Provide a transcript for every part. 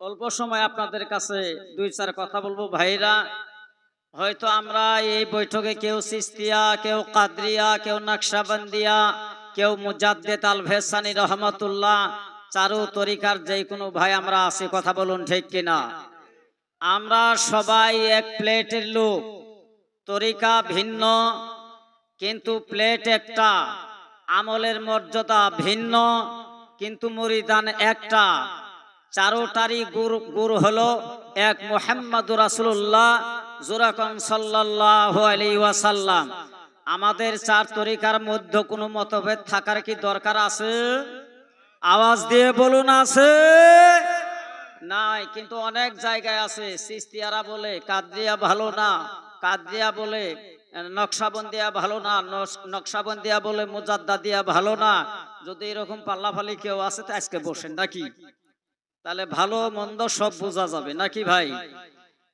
অল্প সময় আপনাদের কাছে দুই চার কথা বলবো ভাইরা। হয়তো আমরা এই বৈঠকে কেউ সিস্তিয়া, কেউ কাদরিয়া, কেউ নকশবন্দিয়া, কেউ মুজাদ্দিদ আল ভেসানি রহমাতুল্লাহ, চারু তরিকার যে কোনো ভাই আমরা আছি, কথা বলুন ঠিক কিনা? আমরা সবাই এক প্লেটের লোক, তরিকা ভিন্ন কিন্তু প্লেট একটা, আমলের মর্যাদা ভিন্ন কিন্তু মুরিদান একটা। চারোটারই গুরু হলো এক, মুহাম্মাদুর রাসূলুল্লাহ জুরাকান সাল্লাল্লাহু আলাইহি ওয়াসাল্লাম। আমাদের চার তরিকার মধ্যে কোনো মতভেদ থাকার কি দরকার আছে? আওয়াজ দিয়ে বলুন আছে? নাই। কিন্তু অনেক জায়গায় আছে, সিস্তিয়ারা বলে কাদরিয়া ভালো না, কাদরিয়া বলে নকশবন্দিয়া ভালো না, নকশবন্দিয়া বলে মুজাদ্দিদিয়া ভালো না। যদি এরকম পাল্লাফালি কেউ আছে তো আজকে বসেন নাকি, তাহলে ভালো মন্দ সব বোঝা যাবে নাকি ভাই?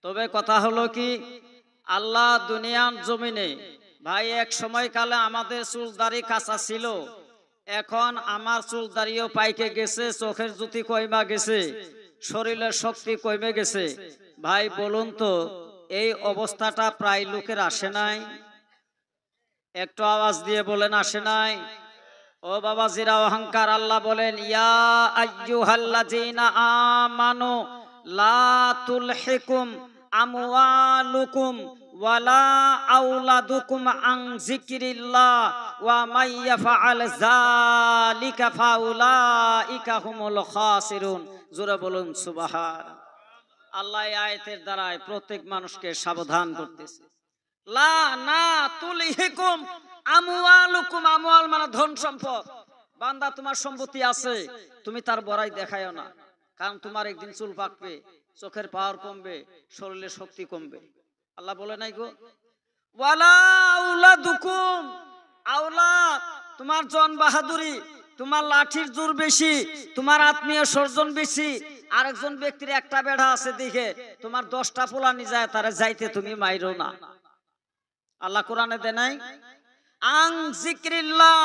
তবে কথা হলো কি, আল্লাহ দুনিয়ার জমিনে ভাই এক সময় কালে আমাদের চুলদাড়ি কাঁচা ছিল, এখন আমার চুলদাড়িও পাইকে গেছে, চোখের জ্যোতি কইমা গেছে, শরীরের শক্তি কমে গেছে। ভাই বলুন তো, এই অবস্থাটা প্রায় লোকের আসে নাই? একটু আওয়াজ দিয়ে বলেন আসে নাই? ও বাবা জিরা অহংকার, আল্লাহ বলেন ইয়া আইয়ুহাল্লাযীনা আমানু লা তুলহিকুম আমওয়ালুকুম ওয়ালা আওলাদুকুম আন যিকরিল্লাহ ওয়া মান ইয়াফআল যালিকা ফাউলাইকা হুমুল খাসিরুন। জোরে বলুন সুবহান। আল্লাহ এই আয়াতের দ্বারা প্রত্যেক মানুষকে সাবধান করতেছে। লা না তুলহিকুম আমওয়ালুকুম, আমওয়াল মানে ধন সম্পদ। বান্দা তোমার সম্পত্তি আছে, তুমি তার বড়াই দেখায়ও না, কারণ তোমার একদিন চুল পাকবে, চোখের পাওয়ার কমবে, শরীরের শক্তি কমবে। আল্লাহ বলে নাই গো ওয়ালা আওলাদুকুম, আওলাদ তোমার জন বাহাদুরি, তোমার লাঠির জোর বেশি, তোমার আত্মীয় স্বজন বেশি, আরেকজন ব্যক্তির একটা বেড়া আছে দেখে তোমার 10টা পোলানি যায়, তারা যাইতে তুমি মাইরো না। আল্লাহ কোরআনে দেয় নাই আন যিকরিল্লাহ,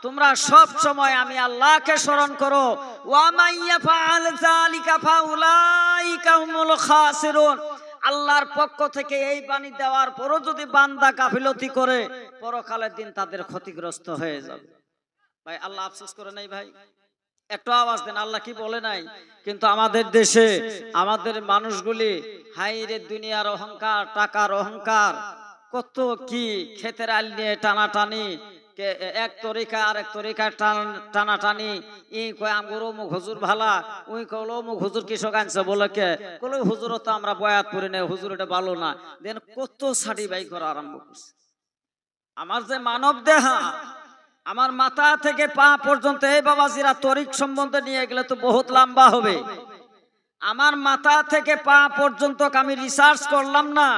তোমরা সব সময় আমি আল্লাহকে স্মরণ করো। ওয়া মান ইয়াফআল যালিকা ফাউলাইকা হুমুল খাসিরুন, আল্লাহর পক্ষ থেকে এই বাণী দেওয়ার পরও যদি বান্দা গাফিলতি করে, পরকালের দিন তাদের ক্ষতিগ্রস্ত হয়ে যাবে। ভাই আল্লাহ আফসোস করে নাই? ভাই একটু আওয়াজ দেন, আল্লাহ কি বলে নাই? কিন্তু আমাদের দেশে আমাদের মানুষগুলি হাইরে দুনিয়ার অহংকার, টাকার অহংকার, কত কি ক্ষেতের আল নিয়ে টানাটানি, এক তরিকা আরেক তরিকার টানাটানি। ই কয় আমগুলো মুখ হুজুর ভালা, উই কলো মুখ হুজুর কৃষক আনছে, বলে কে কলো হুজুর তো আমরা বয়াত করি না, হুজুর এটা ভালো না। দেন কত সাড়ি বাই করা আরম্ভ করছে। আমার যে মানব দেহা, আমার মাথা থেকে পা পর্যন্ত, এই বাবাজিরা তরিক সম্বন্ধে নিয়ে গেলে তো বহুত লম্বা হবে। আমার মাথা থেকে পা পর্যন্ত আমি রিসার্চ করলাম না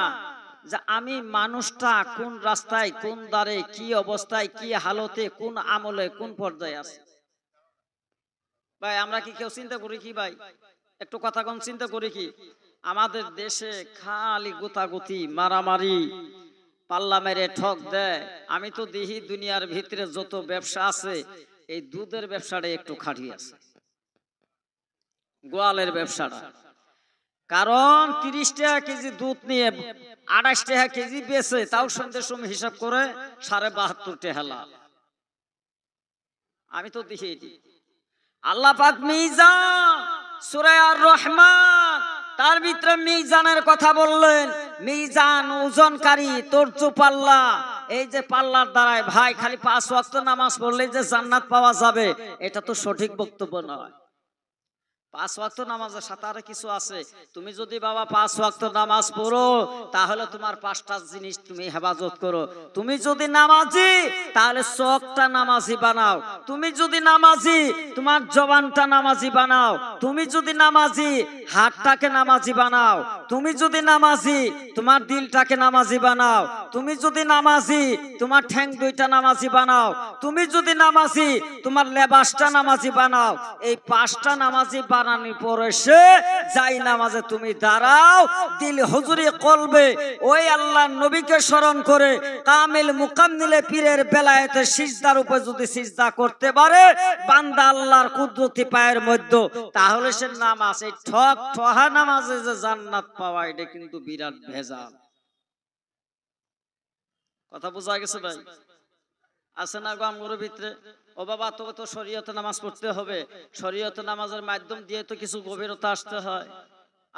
যে আমি মানুষটা কোন রাস্তায়, কোন দ্বারে, কি অবস্থায়, কি হালতে, কোন আমলে, কোন পর্যায়ে আছে। ভাই আমরা কি কেউ চিন্তা করি কি? ভাই একটু কথা কম চিন্তা করি কি? আমাদের দেশে খালি গুতাগুতি, মারামারি, পাল্লা মেরে ঠক দেয়। আমি তো দেখি দুনিয়ার ভিতরে যত ব্যবসা আছে, এই দুধের ব্যবসাটা একটু খাঁটি আছে, গোয়ালের ব্যবসাটা। কারণ 30 টাকা কেজি দুধ নিয়ে 28 টাকা কেজি বেচে, তাও সন্ধ্যের সময় হিসাব করে 72.5 টাকা লাভ। আমি তো দেখি এটি। আল্লাহ পাক মিজান সূরা আর রহমান, তার ভিতরে মিজানের কথা বললেন। মিজান ওজনকারী, তরজু পাল্লা। এই যে পাল্লার দ্বারায় ভাই খালি 5 ওয়াক্ত নামাজ পড়লে যে জান্নাত পাওয়া যাবে, এটা তো সঠিক বক্তব্য নয়। 5 ওয়াক্ত নামাজের সাথে আর কিছু আছে। তুমি যদি বাবা 5 ওয়াক্ত নামাজ পড়ো, তাহলে তোমার 5টা জিনিস তুমি হেফাজত করো। তুমি যদি নামাজি, তাহলে চোখটা নামাজি বানাও। তুমি যদি নামাজি, তোমার জবানটা নামাজি বানাও। তুমি যদি নামাজি, হাতটাকে নামাজি বানাও। তুমি যদি নামাজি তোমার দিলটাকে নামাজি বানাও, তুমি যদি নামাজি তোমার ঠ্যাং দুইটা নামাজি বানাও, তুমি যদি নামাজি তোমার লেবাসটা নামাজি বানাও, এই 5টা নামাজি বানানোর পরে সে যাই নামাজে তুমি দাঁড়াও, দিল হুজুরি কলবে ওই আল্লাহ নবীকে স্মরণ করে কামিল মুকাম্মিলে পীরের বেলায়েতে সিজদার উপরে যদি সিজদা করতে পারে বান্দা আল্লাহর কুদরতি পায়ের মধ্যে, তাহলে সে নামাজ, এই ঠহা নামাজে যে জান্নাত পাওয়া এটা কিন্তু বিরাট ভেজাল। কথা বোঝা গেছে ভাই? আছে না গো আমগুলোর ভিতরে? ও বাবা তোকে তো শরীয়তে নামাজ পড়তে হবে, শরীয়তে নামাজের মাধ্যম দিয়ে তো কিছু গভীরতা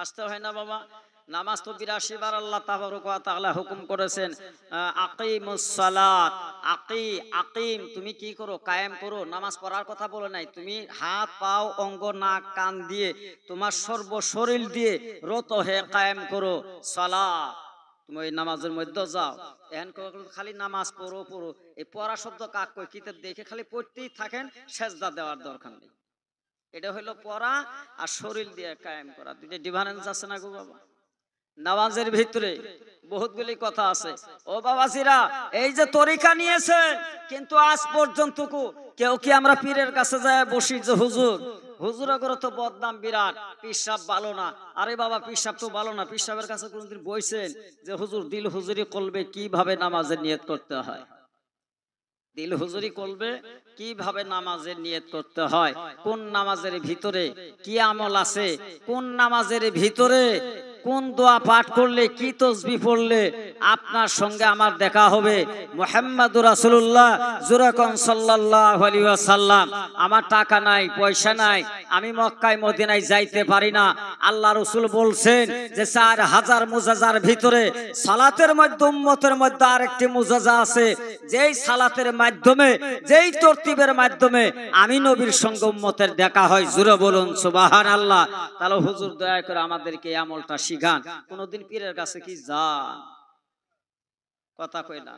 আসতে হয় না বাবা? নামাজ তো 82 বার আল্লাহ তাবারক ওয়া তাআলা হুকুম করেছেন, আকিমুস সালাত, আকিম তুমি কি করো? কায়েম করো। নামাজ পড়ার কথা বলে নাই, তুমি হাত পাও অঙ্গ নাক কান দিয়ে তোমার সর্ব শরীর দিয়ে রত হয়ে কায়েম করো সালাত। তুমি ওই নামাজের মধ্যে যাও, এখন খালি নামাজ পড়ো। এই পড়া শব্দ কাক কই? কিতাব দেখে খালি পড়তেই থাকেন, সেজদা দেওয়ার দরকার নেই। এটা হলো পড়া আর শরীর দিয়ে কায়েম করা, দুইটা ডিফারেন্স আছে না গো বাবা? নামাজের ভিতরে বহুতগুলি কথা আছে। ও বাবাজিরা, এই যে তরিকা নিয়েছে, কিন্তু আজ পর্যন্ত কেউ কি আমরা পীরের কাছে যায় বসি যে হুজুর করে তো বদনাম বিরাট, পিসাব ভালো না। আরে বাবা, পিসাব তো ভালো না, পিসাবের কাছে কোনদিন বইছেন যে হুজুর দিল হুজুরি করবে কিভাবে নামাজের নিয়ত করতে হয়? দিল হুজুরি করবে কিভাবে নামাজের নিয়ত করতে হয়? কোন নামাজের ভিতরে কি আমল আছে? কোন নামাজের ভিতরে কোন দোয়া পাঠ করলে, কি তাসবিহ পড়লে আপনার সঙ্গে আমার দেখা হবে? মুহাম্মাদুর রাসূলুল্লাহ জুরাকন সাল্লাল্লাহু আলাইহি ওয়াসাল্লাম, আমার টাকা নাই, পয়সা নাই, আমি মক্কায় মদিনায় যাইতে পারি না। আল্লাহ রাসূল বলছেন যে 4000 মুজাজার ভিতরে সালাতের মধ্যে উম্মতের মধ্যে আরেকটি মুজাজা আছে, যেই সালাতের মাধ্যমে, যেই তরতিবের মাধ্যমে আমি নবীর সঙ্গে উম্মতের দেখা হয়। জোরে বলুন সুবহানাল্লাহ। তাহলে হুজুর দয়া করে আমাদেরকে এই আমলটা শিখান। কোনদিন পীরের কাছে কি যান? কথা কই না?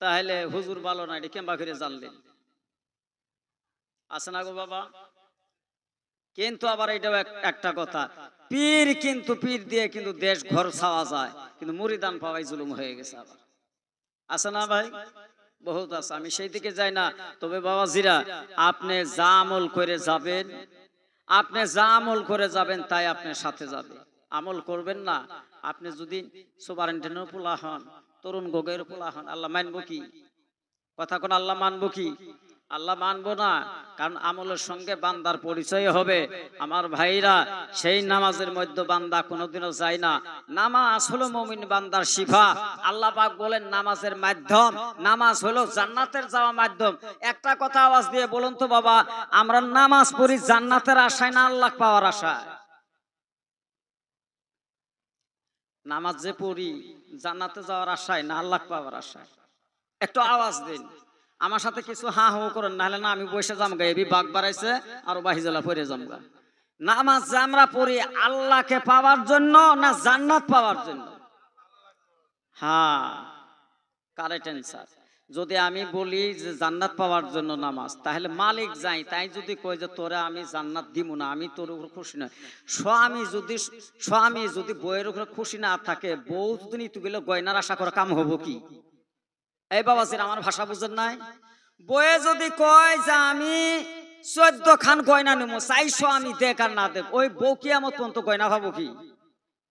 তাহলে হুজুর ভালো না, এটা কেমবা করে জানলেন? আছে না গো বাবা? কিন্তু আবার এটাও একটা কথা, পীর দিয়ে কিন্তু দেশ ঘর ছাওয়া যায়, কিন্তু মুরিদান পাওয়াই জুলুম হয়ে গেছে। আবার আছে না ভাই? বহুত আছে, আমি সেই দিকে যাই না। তবে বাবাজিরা, আপনি যা আমল করে যাবেন, তাই আপনার সাথে যাবে। আমল করবেন না, আপনি যদি সুপারিনটেন্ডেন্টের পোলা হন, তরুণ গোগের পোলা হন, আল্লাহ মানবো কি? কথা কোন আল্লাহ মানবো কি? আল্লাহ মানবো না। কারণ আমলের সঙ্গে বান্দার পরিচয় হবে। আমার ভাইরা, সেই নামাজের মধ্যে বান্দা কোনোদিনও যায় না। নামাজ হলো মুমিন বান্দার শিফা। আল্লাহ পাক বলেন নামাজের মাধ্যম, নামাজ হলো জান্নাতের যাওয়া মাধ্যম। একটা কথা আওয়াজ দিয়ে বলুন তো বাবা, আমরা নামাজ পড়ি জান্নাতের আশায় না আল্লাহ পাওয়ার আশায়? নামাজ যে পড়ি জান্নাতে যাওয়ার আশায় না আল্লাহ পাওয়ার আশায়? একটু আওয়াজ দিন। আমার সাথে কিছু হা হু করেন, নাহলে না আমি বসে যামগা, এবি বাঘ বাড়াইছে আর বাহিজলা পড়ে যামগা। নামাজ যে আমরা পড়ি আল্লাহকে পাওয়ার জন্য না জান্নাত পাওয়ার জন্য? হ্যাঁ, কারেক্ট অ্যান্সার। যদি আমি বলি যে জান্নাত পাওয়ার জন্য নামাজ, তাহলে মালিক যাই তাই যদি কই যে তোরা আমি জান্নাত দিব না, আমি তোর উপর খুশি নয়। স্বামী যদি বইয়ের উপরে খুশি না থাকে, বউ যদি নিতে গেলে গয়নার আশা করে কাম হবো কি? এই বাবাজির, আমার ভাষা বুঝেন নাই? বইয়ে যদি কয় যে আমি 14 খান গয়না নেবো, চাই স্বামী দেখ আর না দেখ, ওই বউ কিয়ামত পর্যন্ত গয়না পাবো কি?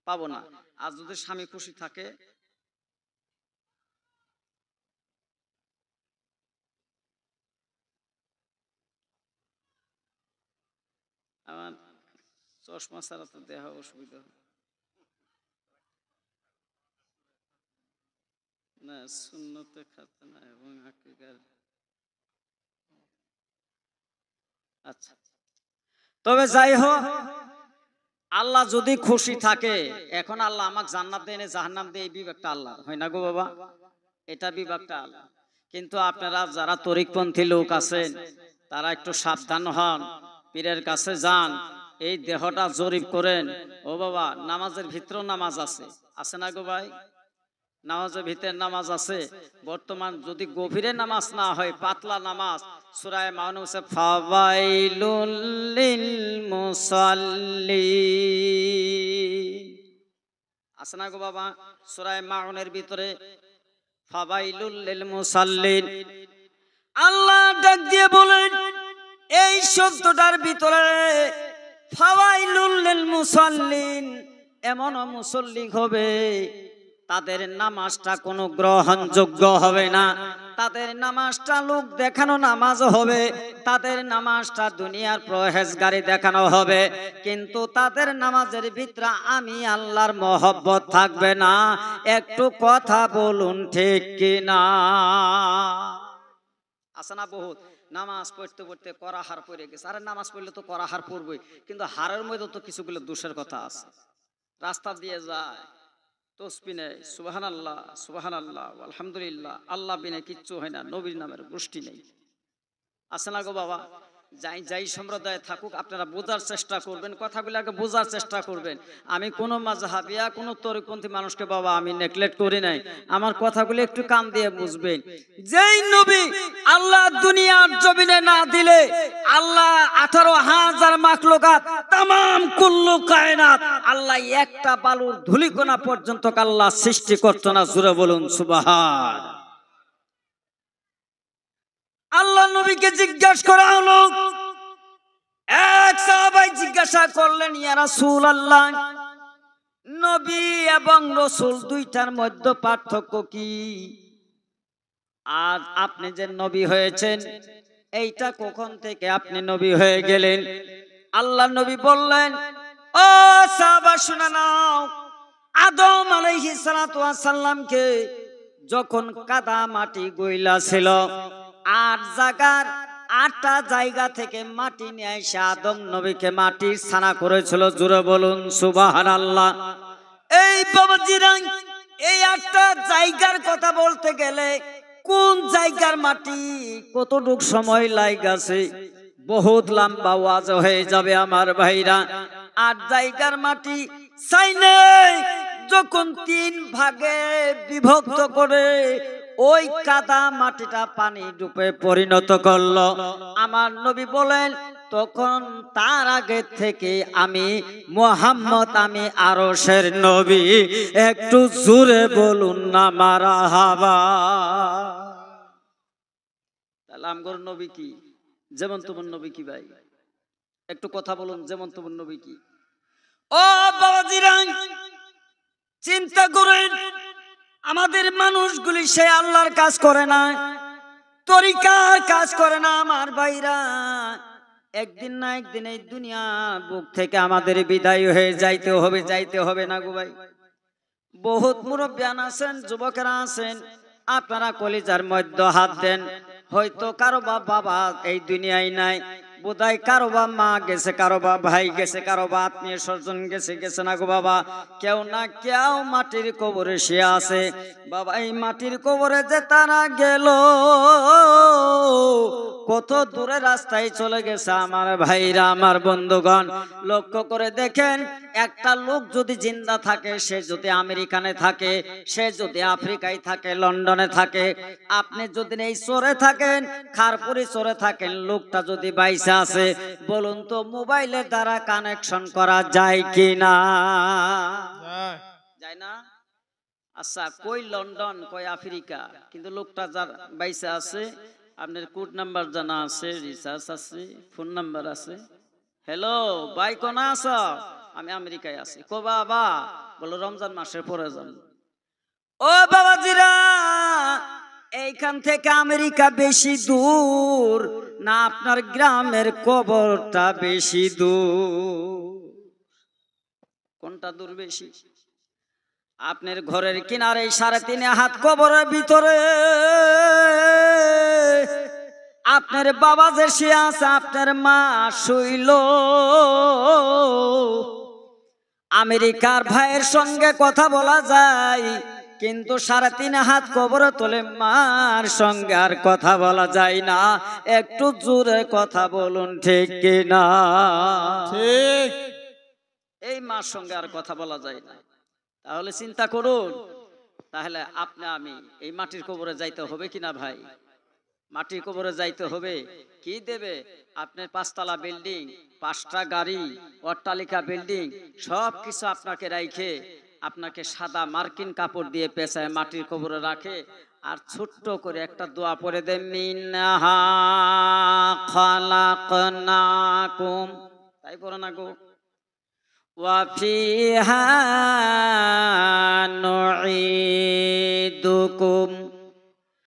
পাবো না। আর যদি স্বামী খুশি থাকে, আমার চশমা ছাড়া তো দেখা অসুবিধা না, সুন্নতে খাতে না এবং হাকিকার। আচ্ছা, তবে যাই হোক, আল্লাহ যদি খুশি থাকে, এখন আল্লাহ আমাকে জান্নাত দেয় না জাহান্নাম দেয়, এই বিবেকটা আল্লাহ, হয় না গো বাবা? এটা বিবেকটা আল্লাহ। কিন্তু আপনারা যারা তরিকপন্থী লোক আছেন, তারা একটু সাবধান হন, পীরের কাছে যান, এই দেহটা জরিপ করেন। ও বাবা, নামাজের ভিতরেও নামাজ আছে, আছে না গো ভাই? নামাজের ভিতরে নামাজ আছে, বর্তমান যদি গভীরে নামাজ না হয়, পাতলা নামাজ, সূরা মাউনুসে ফাওয়াইলুল লিল মুসাল্লিন আছে না গো বাবা? সূরা মাউনের ভিতরে ফাওয়াইলুল লিল মুসাল্লিন আল্লাহ ডাক দিয়ে বলেন, এই শব্দটার ভিতরে ফাওয়াইলুল লিল মুসাল্লিন, এমন মুসল্লি হবে তাদের নামাজটা কোনো গ্রহণযোগ্য হবে না, তাদের নামাজটা লোক দেখানো নামাজ হবে, তাদের নামাজটা দুনিয়ার পরহেজগারি দেখানো হবে, কিন্তু তাদের নামাজের ভিতরে আমি আল্লাহর মহব্বত থাকবে না। একটু কথা বলুন ঠিক কিনা? আছে না বহুত নামাজ পড়তে পড়তে করাহার পড়ে গেছে। আরে নামাজ পড়লে তো করাহার পড়বই, কিন্তু হারের মধ্যে তো কিছুগুলো দোষের কথা আছে। রাস্তা দিয়ে যায় তসবিহ নেই, সুবহানাল্লাহ সুবহানাল্লাহ আলহামদুলিল্লাহ, আল্লাহ বিনে কিচ্ছু হয় না, নবীর নামের গোষ্ঠী নেই। আছে না গো বাবা? যাই সম্প্রদায় থাকুক, আপনারা বোঝার চেষ্টা করবেন, কথাগুলোকে বোঝার চেষ্টা করবেন। আমি কোনো মাযহাবিয়া কোনো তরিকপন্থী মানুষকে বাবা আমি নেগলেক্ট করি নাই, আমার কথাগুলো একটু কান দিয়ে বুঝবেন। যেই নবী আল্লাহ দুনিয়ার জমিনে না দিলে, আল্লাহ 18,000 মাখলুকাত তামাম কুল্লু কায়নাত আল্লাহ একটা বালুর ধূলিকণা পর্যন্ত আল্লাহ সৃষ্টি করত না। জোরে বলুন সুবহান। আল্লাহ নবীকে জিজ্ঞাসা করা হলো, এক সাহাবাই জিজ্ঞাসা করলেন, ইয়া রাসূলুল্লাহ, নবী এবং রাসূল দুইটার মধ্যে পার্থক্য কি? আর আপনি যে নবী হয়েছেন, এইটা কখন থেকে আপনি নবী হয়ে গেলেন? আল্লাহ নবী বললেন, ও সাহাবা শুনে নাও, আদম আলাইহিস সালাতু ওয়াস সালামকে যখন কাদা মাটি গইলা ছিল, 8টা জায়গা থেকে মাটি নিয়ে এসে আদম নবীকে মাটির ছানা করেছিল। জোরে বলুন সুবহানাল্লাহ। এই বাবাজিরা, এই 8টা জায়গার কথা বলতে গেলে কোন জায়গার মাটি কতটুক সময় লাগছে, বহুত লম্বা ওয়াজ হয়ে যাবে আমার ভাইরা। 8 জায়গার মাটি চাইনে যখন 3 ভাগে বিভক্ত করে ওই কাদা মাটিটা পানি রূপে পরিণত করলো, আমার নবী বলেন, তখন তার আগে থেকে আমি মুহাম্মদ, আমি আরশের নবী। একটু জোরে বলুন না মারহাবা। তাহলে আমগর নবী কি? যেমন তোমার নবী কি ভাই? একটু কথা বলুন, যেমন তোমার নবী কি? ও বাবাজিরা, চিন্তা করেন, আমাদের মানুষগুলি সে আল্লাহর কাজ করে না, তরিকার কাজ করে না। আমার ভাইরা, একদিন না একদিন এই দুনিয়া বুক থেকে আমাদের বিদায় হয়ে যাইতে হবে না গো ভাই। বহুত মুরব্বিয়ান আছেন, যুবকেরা আছেন, আপনারা কলিজার মধ্যে হাত দেন, হয়তো কারো বাবা এই দুনিয়ায় নাই, বোধহয় কারো বা মা গেছে, কারো বা ভাই গেছে, কারো বা আত্মীয় স্বজন গেছে না গো বাবা। কেউ না কেউ মাটির কবরে সে আছে বাবা। এই মাটির কবরে যে তারা গেল, কত দূরে রাস্তায় চলে গেছে আমার ভাইরা, আমার বন্ধুগণ। লক্ষ্য করে দেখেন, একটা লোক যদি জিন্দা থাকে, সে যদি আমেরিকানে থাকে, সে যদি আফ্রিকায় থাকে, লন্ডনে থাকে, আপনি যদি এই চরে থাকেন, খারপুরি চরে থাকেন, লোকটা যদি বাইসে আছে, বলুন তো মোবাইলের দ্বারা কানেকশন করা যায় কি না? যায় না? আচ্ছা, কই লন্ডন, কই আফ্রিকা, কিন্তু লোকটা যার বাইসে আছে, আপনার কোড নাম্বার জানা আছে, রিচার্জ আছে, ফোন নাম্বার আছে। হ্যালো ভাই, কোন আছো? আমি আমেরিকায় আছি। কো বাবা? বলো রমজান মাসের পরে যান। ও বাবাজিরা, এইখান থেকে আমেরিকা বেশি দূর না আপনার গ্রামের কবরটা বেশি দূর? কোনটা দূর বেশি? আপনার ঘরের কিনারে 3.5 হাত কবরের ভিতরে আপনার বাবা যে শুয়ে আছে, আপনার মা শুইল, আমেরিকার ভাইয়ের সঙ্গে কথা বলা যায়, কিন্তু 3.5 হাত কবরে তোলে মার সঙ্গে আর কথা বলা যায় না। একটু জোরে কথা বলুন ঠিক কিনা? ঠিক। এই মার সঙ্গে আর কথা বলা যায় না। তাহলে চিন্তা করুন, তাহলে আপনি আমি এই মাটির কবরে যাইতে হবে কিনা ভাই? মাটির কবরে যাইতে হবে। কি দেবে? আপনার ৫ তলা বিল্ডিং, ৫টা গাড়ি, অট্টালিকা বিল্ডিং সব কিছু আপনাকে রাইখে আপনাকে সাদা মার্কিন কাপড় দিয়ে পেঁচায় মাটির কবরে রাখে, আর ছোট্ট করে একটা দোয়া পড়ে দেন, মিনহা খালাকনাকুম, তাই পড়ে না গো, ওয়া ফিহা নুঈদুকুম